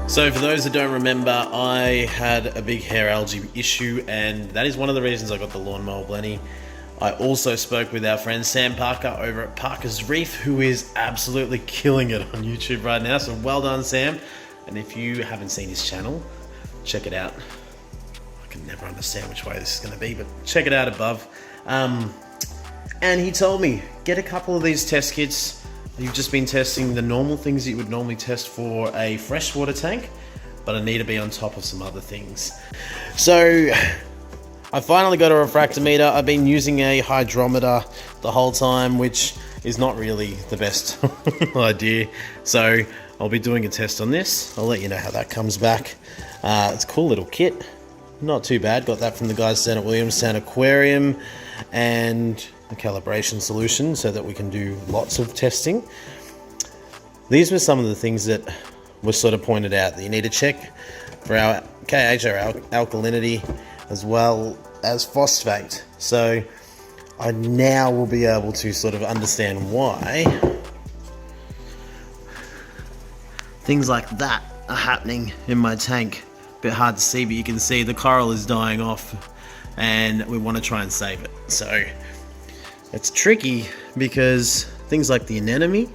So for those that don't remember, I had a big hair algae issue, and that is one of the reasons I got the Mower Blenny. I also spoke with our friend Sam Parker over at Parker's Reef, who is absolutely killing it on YouTube right now. So well done, Sam. And if you haven't seen his channel, check it out. I can never understand which way this is going to be, but check it out above. And he told me, get a couple of these test kits. You've just been testing the normal things that you would normally test for a freshwater tank, but I need to be on top of some other things. So I finally got a refractometer. I've been using a hydrometer the whole time, which is not really the best idea. So I'll be doing a test on this. I'll let you know how that comes back. It's a cool little kit. Not too bad. Got that from the guys down at Williamstown Aquarium, and a calibration solution so that we can do lots of testing. These were some of the things that were sort of pointed out that you need to check for our KH, or alkalinity, as well as phosphate. So I now will be able to sort of understand why things like that are happening in my tank. A bit hard to see, but you can see the coral is dying off and we want to try and save it. So it's tricky because things like the anemone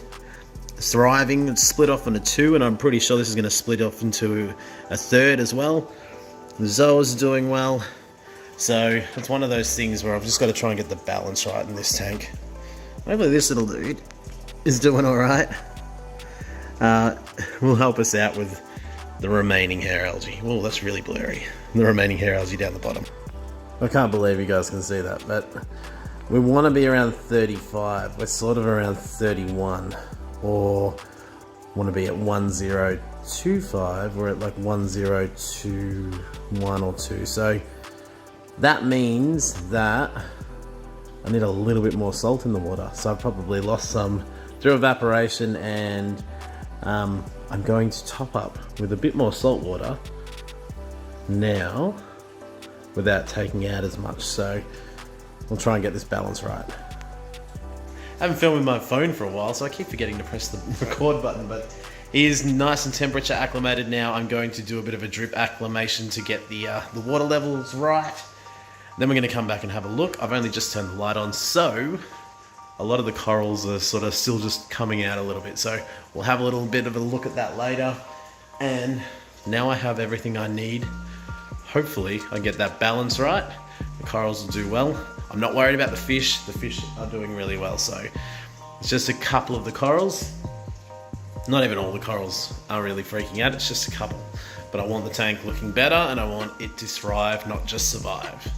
is thriving. It's split off into two, and I'm pretty sure this is going to split off into a third as well. The zoas are doing well. So it's one of those things where I've just got to try and get the balance right in this tank. Hopefully this little dude is doing all right. Will help us out with the remaining hair algae. Oh, that's really blurry. The remaining hair algae down the bottom. I can't believe you guys can see that, but we want to be around 35. We're sort of around 31, or want to be at 1025. We're at like 1021 or 2. So that means that I need a little bit more salt in the water. So I've probably lost some through evaporation, and I'm going to top up with a bit more salt water now without taking out as much. So we'll try and get this balance right. I haven't filmed with my phone for a while, so I keep forgetting to press the record button, but he is nice and temperature acclimated now. I'm going to do a bit of a drip acclimation to get the water levels right. Then we're going to come back and have a look. I've only just turned the light on, so a lot of the corals are sort of still just coming out a little bit. So we'll have a little bit of a look at that later. And now I have everything I need. Hopefully I get that balance right. The corals will do well. I'm not worried about the fish. The fish are doing really well. So it's just a couple of the corals. Not even all the corals are really freaking out. It's just a couple. But I want the tank looking better, and I want it to thrive, not just survive.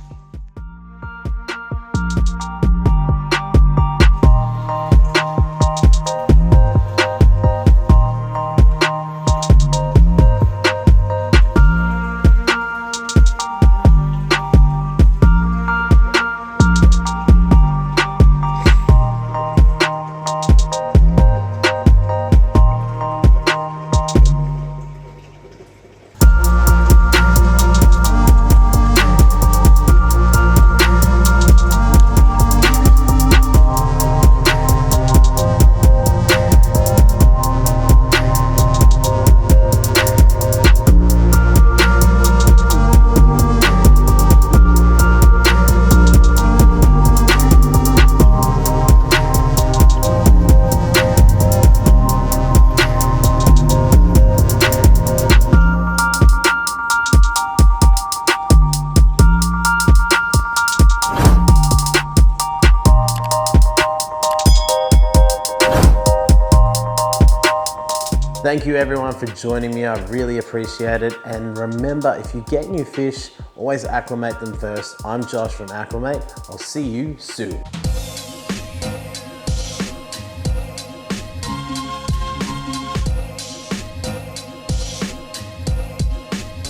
Thank you everyone for joining me. I really appreciate it. And remember, if you get new fish, always acclimate them first. I'm Josh from Acclimate. I'll see you soon.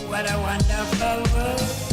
What a wonderful world.